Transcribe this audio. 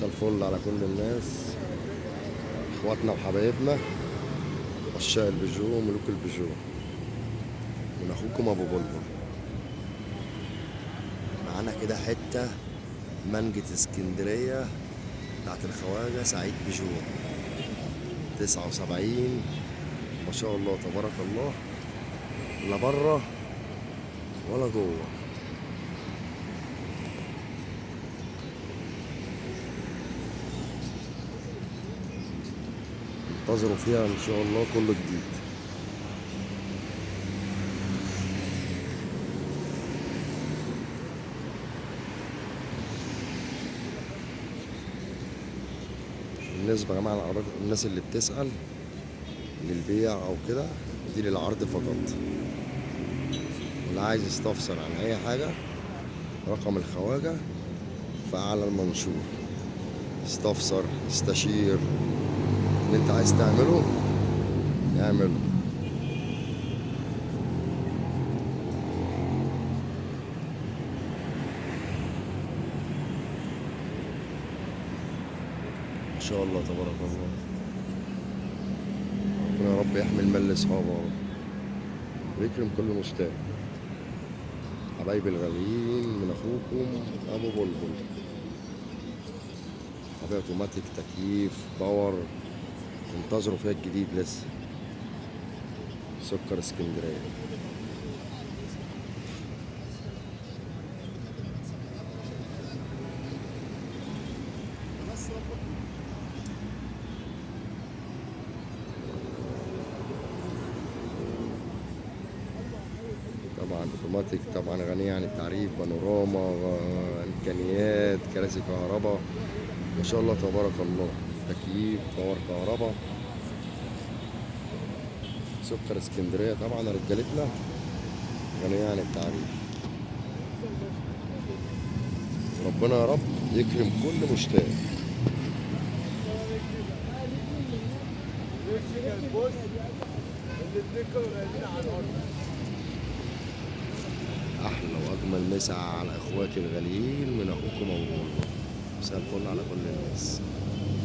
مساء الفل على كل الناس، اخواتنا وحبايبنا عشاق البيجو وملوك البيجو، من اخوكم ابو بلبل. معانا كده حته منجة اسكندريه بتاعت الخواجه سعيد بيجو 79. ما شاء الله تبارك الله، لا بره ولا جوه. انتظروا فيها ان شاء الله كله جديد. بالنسبة يا جماعة الناس اللي بتسأل للبيع أو كده، دي للعرض فقط. واللي عايز يستفسر عن أي حاجة، رقم الخواجة في أعلى المنشور. استفسر، استشير اللي أنت عايز تعمله اعمله. إن شاء الله تبارك الله. ربنا يا رب يحمي المال لأصحابه يا رب، ويكرم كل مشتاق. حبايبي الغاليين، من أخوكم أبو بلبل. عربية اوتوماتيك، تكييف، باور. انتظروا فيها الجديد لسه. سكر اسكندرية. طبعا اوتوماتيك، طبعا غنية عن التعريف. بانوراما، امكانيات، كراسي كهرباء، ما شاء الله تبارك الله. تكييف، باور كهرباء. سكر اسكندرية طبعا رجالتنا غنية عن التعريف. ربنا يا رب يكرم كل مشتاق. احلى واجمل مسا على اخواتي الغاليين، من اخوكم ابو بلبل. مساء الفل على كل الناس.